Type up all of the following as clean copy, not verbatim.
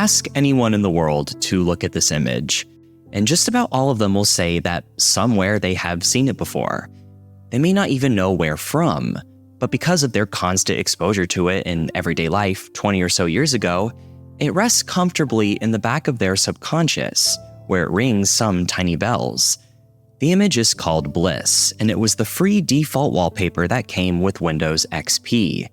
Ask anyone in the world to look at this image, and just about all of them will say that somewhere they have seen it before. They may not even know where from, but because of their constant exposure to it in everyday life 20 or so years ago, it rests comfortably in the back of their subconscious, where it rings some tiny bells. The image is called Bliss, and it was the free default wallpaper that came with Windows XP.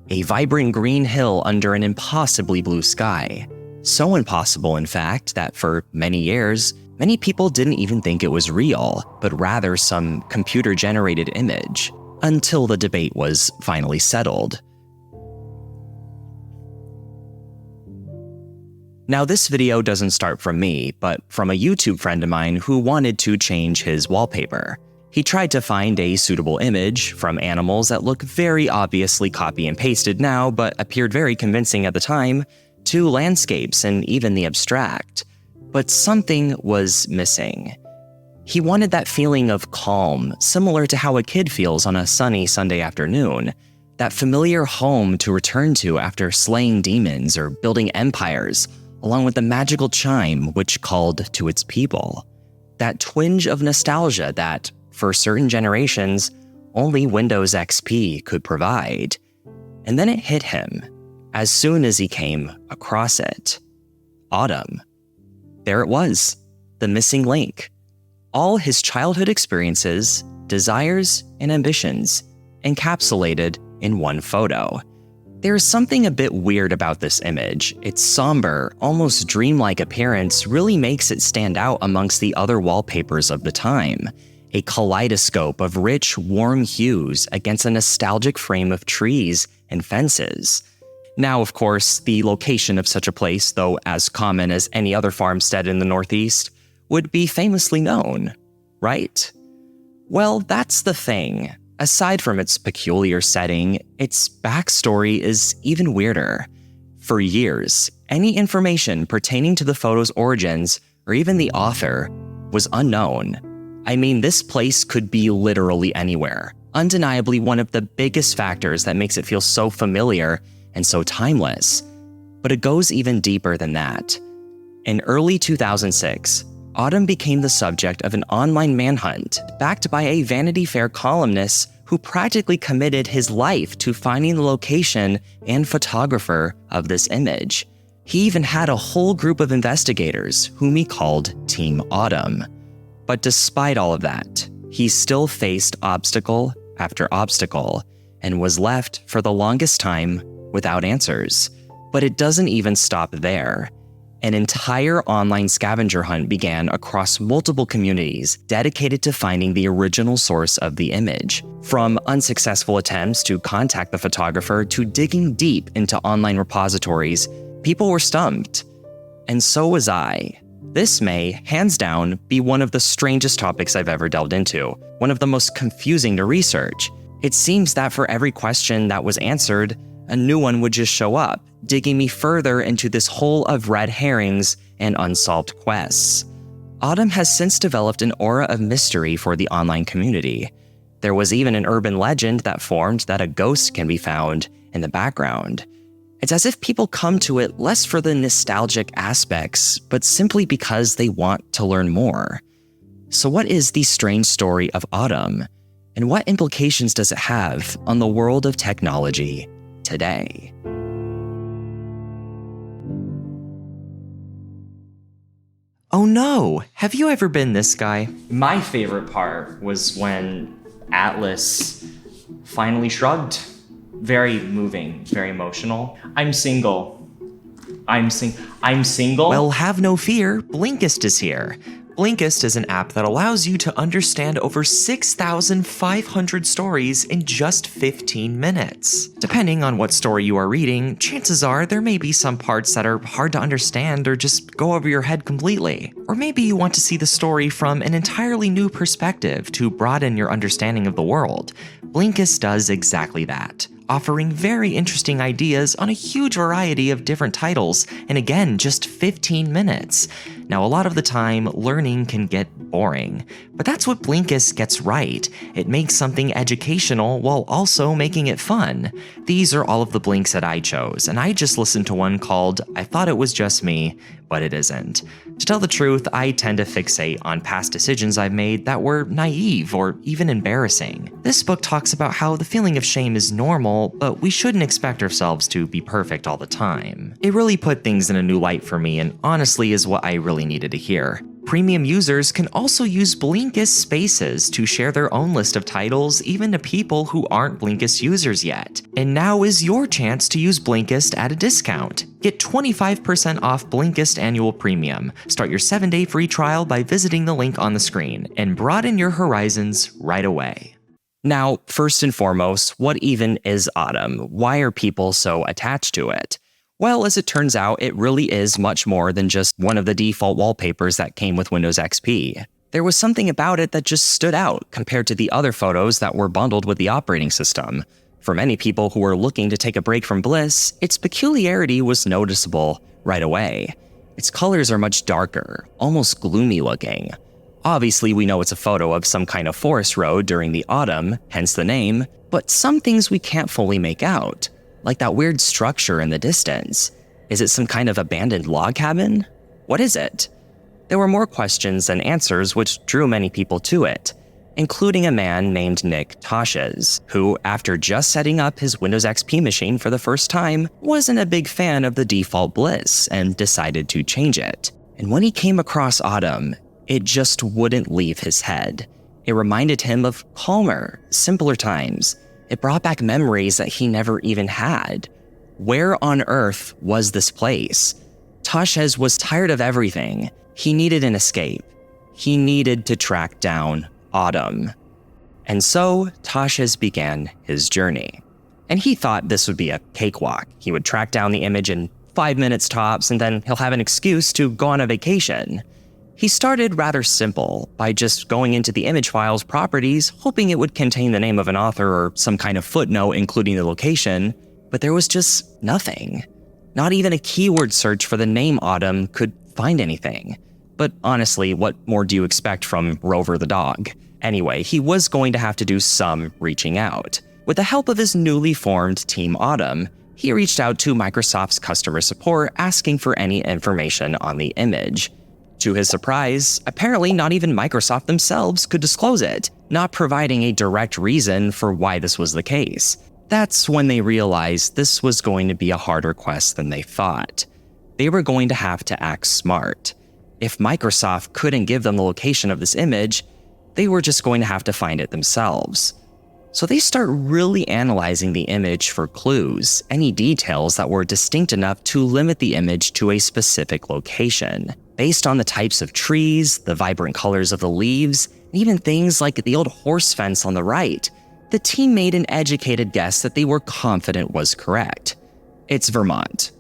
A vibrant green hill under an impossibly blue sky. So impossible, in fact, that for many years, many people didn't even think it was real, but rather some computer-generated image, until the debate was finally settled. Now, this video doesn't start from me, but from a YouTube friend of mine who wanted to change his wallpaper. He tried to find a suitable image from animals that look very obviously copy and pasted now, but appeared very convincing at the time, to landscapes and even the abstract. But something was missing. He wanted that feeling of calm, similar to how a kid feels on a sunny Sunday afternoon. That familiar home to return to after slaying demons or building empires, along with the magical chime which called to its people. That twinge of nostalgia that, for certain generations, only Windows XP could provide. And then it hit him, as soon as he came across it. Autumn. There it was, the missing link. All his childhood experiences, desires, and ambitions, encapsulated in one photo. There's something a bit weird about this image. Its somber, almost dreamlike appearance really makes it stand out amongst the other wallpapers of the time. A kaleidoscope of rich, warm hues against a nostalgic frame of trees and fences. Now, of course, the location of such a place, though as common as any other farmstead in the Northeast, would be famously known, right? Well, that's the thing. Aside from its peculiar setting, its backstory is even weirder. For years, any information pertaining to the photo's origins, or even the author, was unknown. I mean, this place could be literally anywhere. Undeniably one of the biggest factors that makes it feel so familiar and so timeless. But it goes even deeper than that. In early 2006, Autumn became the subject of an online manhunt backed by a Vanity Fair columnist who practically committed his life to finding the location and photographer of this image. He even had a whole group of investigators whom he called Team Autumn. But despite all of that, he still faced obstacle after obstacle and was left for the longest time without answers. But it doesn't even stop there. An entire online scavenger hunt began across multiple communities dedicated to finding the original source of the image. From unsuccessful attempts to contact the photographer to digging deep into online repositories, people were stumped. And so was I. This may, hands down, be one of the strangest topics I've ever delved into, one of the most confusing to research. It seems that for every question that was answered, a new one would just show up, digging me further into this hole of red herrings and unsolved quests. Autumn has since developed an aura of mystery for the online community. There was even an urban legend that formed that a ghost can be found in the background. It's as if people come to it less for the nostalgic aspects, but simply because they want to learn more. So what is the strange story of Autumn? And what implications does it have on the world of technology today? Oh no, have you ever been this guy? My favorite part was when Atlas finally shrugged. Very moving, very emotional. I'm single. I'm single? Well, have no fear, Blinkist is here. Blinkist is an app that allows you to understand over 6,500 stories in just 15 minutes. Depending on what story you are reading, chances are there may be some parts that are hard to understand or just go over your head completely. Or maybe you want to see the story from an entirely new perspective to broaden your understanding of the world. Blinkist does exactly that, offering very interesting ideas on a huge variety of different titles, and again, just 15 minutes. Now, a lot of the time, learning can get boring. But that's what Blinkist gets right. It makes something educational while also making it fun. These are all of the blinks that I chose, and I just listened to one called I Thought It Was Just Me, but It Isn't. To tell the truth, I tend to fixate on past decisions I've made that were naive or even embarrassing. This book talks about how the feeling of shame is normal, but we shouldn't expect ourselves to be perfect all the time. It really put things in a new light for me, and honestly is what I really needed to hear. Premium users can also use Blinkist Spaces to share their own list of titles even to people who aren't Blinkist users yet. And now is your chance to use Blinkist at a discount. Get 25% off Blinkist Annual Premium. Start your 7-day free trial by visiting the link on the screen, and broaden your horizons right away. Now, first and foremost, what even is autumn? Why are people so attached to it? Well, as it turns out, it really is much more than just one of the default wallpapers that came with Windows XP. There was something about it that just stood out compared to the other photos that were bundled with the operating system. For many people who were looking to take a break from Bliss, its peculiarity was noticeable right away. Its colors are much darker, almost gloomy looking. Obviously, we know it's a photo of some kind of forest road during the autumn, hence the name, but some things we can't fully make out. Like that weird structure in the distance. Is it some kind of abandoned log cabin? What is it? There were more questions than answers, which drew many people to it, including a man named Nick Tosches, who, after just setting up his Windows XP machine for the first time, wasn't a big fan of the default Bliss and decided to change it. And when he came across autumn, it just wouldn't leave his head. It reminded him of calmer, simpler times. It brought back memories that he never even had. Where on earth was this place? Tosches was tired of everything. He needed an escape. He needed to track down autumn. And so, Tosches began his journey. And he thought this would be a cakewalk. He would track down the image in 5 minutes tops, and then he'll have an excuse to go on a vacation. He started rather simple, by just going into the image file's properties, hoping it would contain the name of an author or some kind of footnote including the location, but there was just nothing. Not even a keyword search for the name Autumn could find anything. But honestly, what more do you expect from Rover the dog? Anyway, he was going to have to do some reaching out. With the help of his newly formed Team Autumn, he reached out to Microsoft's customer support asking for any information on the image. To his surprise, apparently not even Microsoft themselves could disclose it, not providing a direct reason for why this was the case. That's when they realized this was going to be a harder quest than they thought. They were going to have to act smart. If Microsoft couldn't give them the location of this image, they were just going to have to find it themselves. So they start really analyzing the image for clues, any details that were distinct enough to limit the image to a specific location. Based on the types of trees, the vibrant colors of the leaves, and even things like the old horse fence on the right, the team made an educated guess that they were confident was correct. It's Vermont.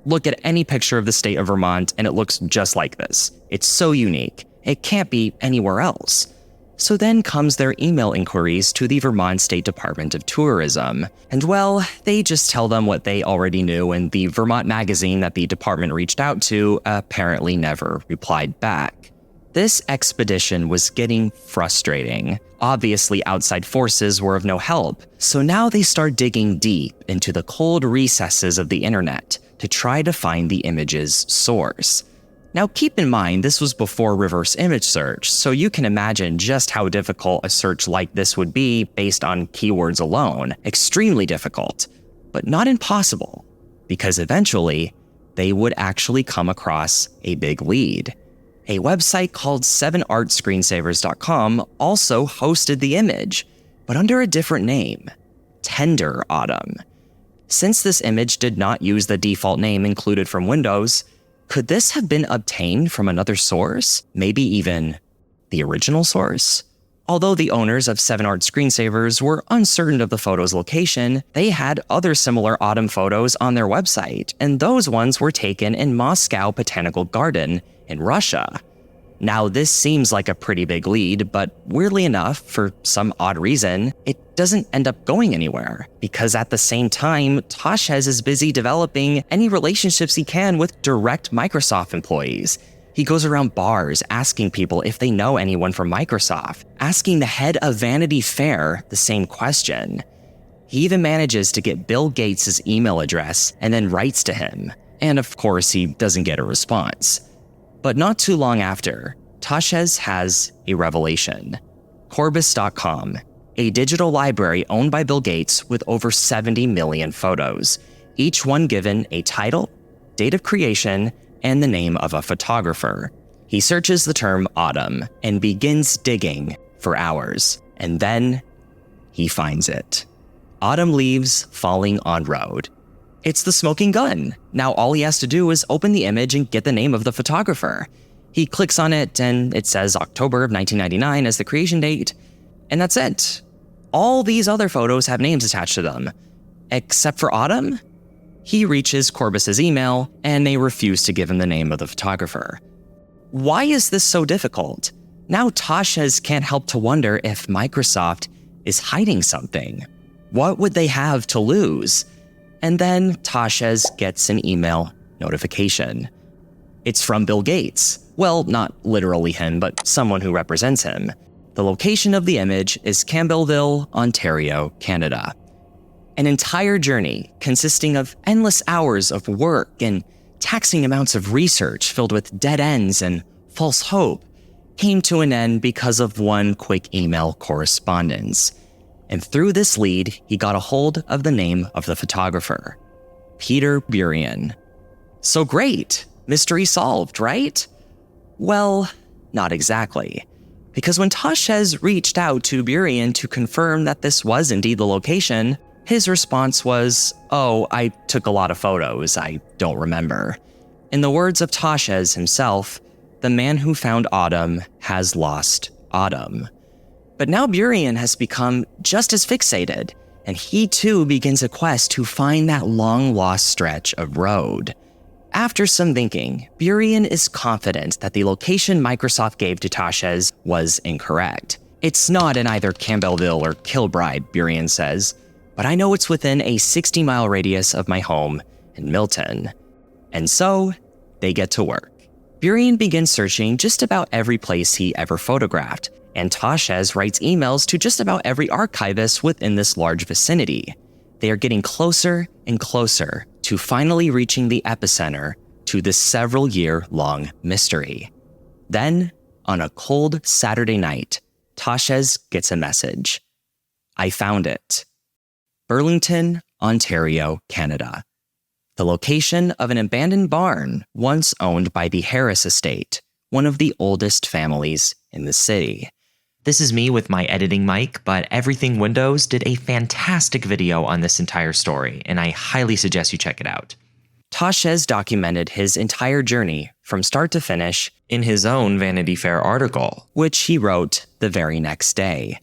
Look at any picture of the state of Vermont and it looks just like this. It's so unique. It can't be anywhere else. So then comes their email inquiries to the Vermont State Department of Tourism. And well, they just tell them what they already knew, and the Vermont magazine that the department reached out to apparently never replied back. This expedition was getting frustrating. Obviously, outside forces were of no help, so now they start digging deep into the cold recesses of the internet to try to find the image's source. Now keep in mind, this was before reverse image search, so you can imagine just how difficult a search like this would be based on keywords alone. Extremely difficult, but not impossible, because eventually, they would actually come across a big lead. A website called 7artscreensavers.com also hosted the image, but under a different name, Tender Autumn. Since this image did not use the default name included from Windows, could this have been obtained from another source? Maybe even the original source? Although the owners of 7art Screensavers were uncertain of the photo's location, they had other similar autumn photos on their website, and those ones were taken in Moscow Botanical Garden in Russia. Now, this seems like a pretty big lead, but weirdly enough, for some odd reason, it doesn't end up going anywhere, because at the same time, Tosches is busy developing any relationships he can with direct Microsoft employees. He goes around bars asking people if they know anyone from Microsoft, asking the head of Vanity Fair the same question. He even manages to get Bill Gates' email address and then writes to him. And of course, he doesn't get a response. But not too long after, Tosches has a revelation. Corbis.com, a digital library owned by Bill Gates with over 70 million photos, each one given a title, date of creation, and the name of a photographer. He searches the term autumn and begins digging for hours, and then he finds it. Autumn leaves falling on road. It's the smoking gun. Now all he has to do is open the image and get the name of the photographer. He clicks on it and it says October of 1999 as the creation date, and that's it. All these other photos have names attached to them, except for Autumn. He reaches Corbis' email and they refuse to give him the name of the photographer. Why is this so difficult? Now Tosches can't help to wonder if Microsoft is hiding something. What would they have to lose? And then Tosches gets an email notification. It's from Bill Gates. Well, not literally him, but someone who represents him. The location of the image is Campbellville, Ontario, Canada. An entire journey consisting of endless hours of work and taxing amounts of research filled with dead ends and false hope came to an end because of one quick email correspondence. And through this lead, he got a hold of the name of the photographer, Peter Burian. So great, mystery solved, right? Well, not exactly. Because when Tosches reached out to Burian to confirm that this was indeed the location, his response was, "Oh, I took a lot of photos, I don't remember." In the words of Tosches himself, the man who found Autumn has lost Autumn. But now Burian has become just as fixated, and he too begins a quest to find that long-lost stretch of road. After some thinking, Burian is confident that the location Microsoft gave to Tosches was incorrect. "It's not in either Campbellville or Kilbride," Burian says, "but I know it's within a 60-mile radius of my home in Milton." And so, they get to work. Burian begins searching just about every place he ever photographed, and Tosches writes emails to just about every archivist within this large vicinity. They are getting closer and closer to finally reaching the epicenter to this several-year-long mystery. Then, on a cold Saturday night, Tosches gets a message. "I found it. Burlington, Ontario, Canada. The location of an abandoned barn once owned by the Harris estate, one of the oldest families in the city." This is me with my editing mic, but Everything Windows did a fantastic video on this entire story, and I highly suggest you check it out. Tosches documented his entire journey from start to finish in his own Vanity Fair article, which he wrote the very next day.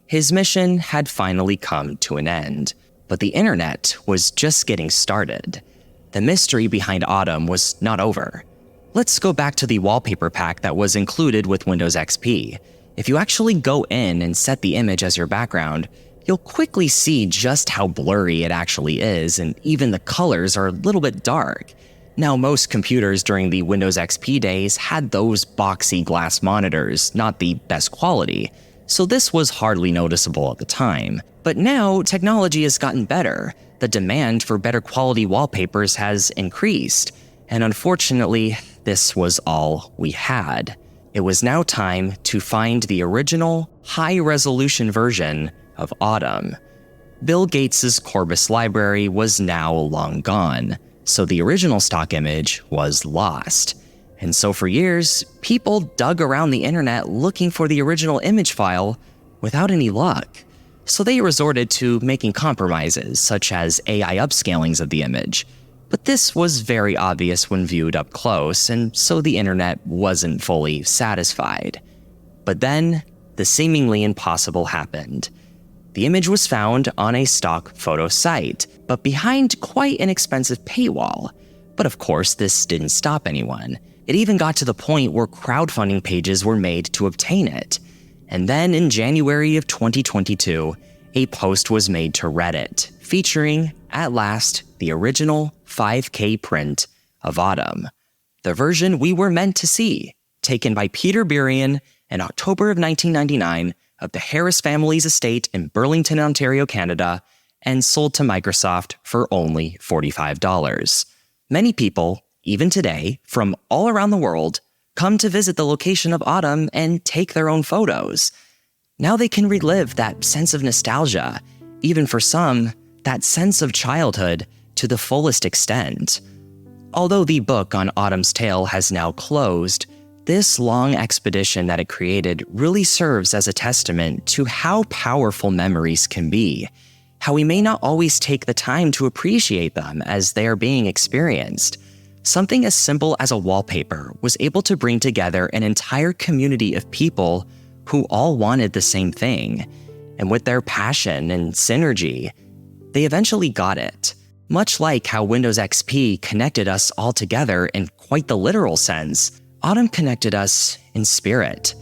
His mission had finally come to an end, but the internet was just getting started. The mystery behind Autumn was not over. Let's go back to the wallpaper pack that was included with Windows XP. If you actually go in and set the image as your background, you'll quickly see just how blurry it actually is, and even the colors are a little bit dark. Now, most computers during the Windows XP days had those boxy glass monitors, not the best quality, so this was hardly noticeable at the time. But now, technology has gotten better. The demand for better quality wallpapers has increased, and unfortunately, this was all we had. It was now time to find the original, high-resolution version of Autumn. Bill Gates' Corbis library was now long gone, so the original stock image was lost. And so for years, people dug around the internet looking for the original image file without any luck. So they resorted to making compromises, such as AI upscalings of the image. But this was very obvious when viewed up close, and so the internet wasn't fully satisfied. But then, the seemingly impossible happened. The image was found on a stock photo site, but behind quite an expensive paywall. But of course, this didn't stop anyone. It even got to the point where crowdfunding pages were made to obtain it. And then in January of 2022, a post was made to Reddit, featuring, at last, the original 5K print of Autumn. the version we were meant to see, taken by Peter Burian in October of 1999 of the Harris family's estate in Burlington, Ontario, Canada, and sold to Microsoft for only $45. Many people, even today, from all around the world, come to visit the location of Autumn and take their own photos. Now they can relive that sense of nostalgia, even for some, that sense of childhood, to the fullest extent. Although the book on Autumn's tale has now closed, this long expedition that it created really serves as a testament to how powerful memories can be, how we may not always take the time to appreciate them as they are being experienced. Something as simple as a wallpaper was able to bring together an entire community of people who all wanted the same thing, and with their passion and synergy, they eventually got it. Much like how Windows XP connected us all together in quite the literal sense, Autumn connected us in spirit.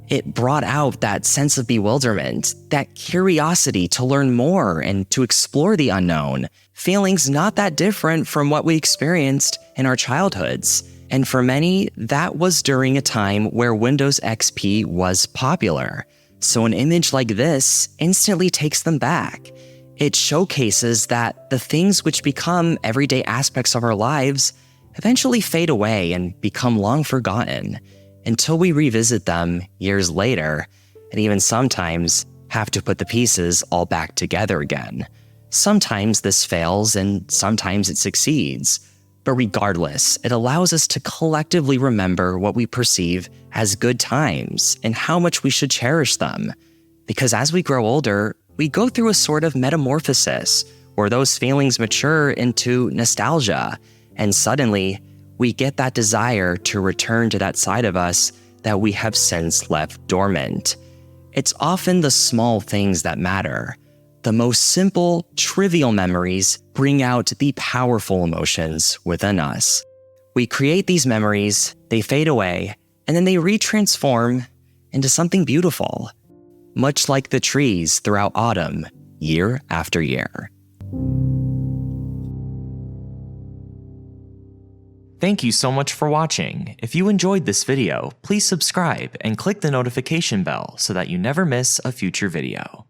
It brought out that sense of bewilderment, that curiosity to learn more and to explore the unknown, feelings not that different from what we experienced in our childhoods. And for many, that was during a time where Windows XP was popular. So an image like this instantly takes them back. It showcases that the things which become everyday aspects of our lives eventually fade away and become long forgotten, until we revisit them years later, and even sometimes have to put the pieces all back together again. Sometimes this fails and sometimes it succeeds. But regardless, it allows us to collectively remember what we perceive as good times and how much we should cherish them. Because as we grow older, we go through a sort of metamorphosis where those feelings mature into nostalgia, and suddenly we get that desire to return to that side of us that we have since left dormant. It's often the small things that matter. The most simple, trivial memories bring out the powerful emotions within us. We create these memories, they fade away, and then they retransform into something beautiful, much like the trees throughout autumn, year after year. Thank you so much for watching. If you enjoyed this video, please subscribe and click the notification bell so that you never miss a future video.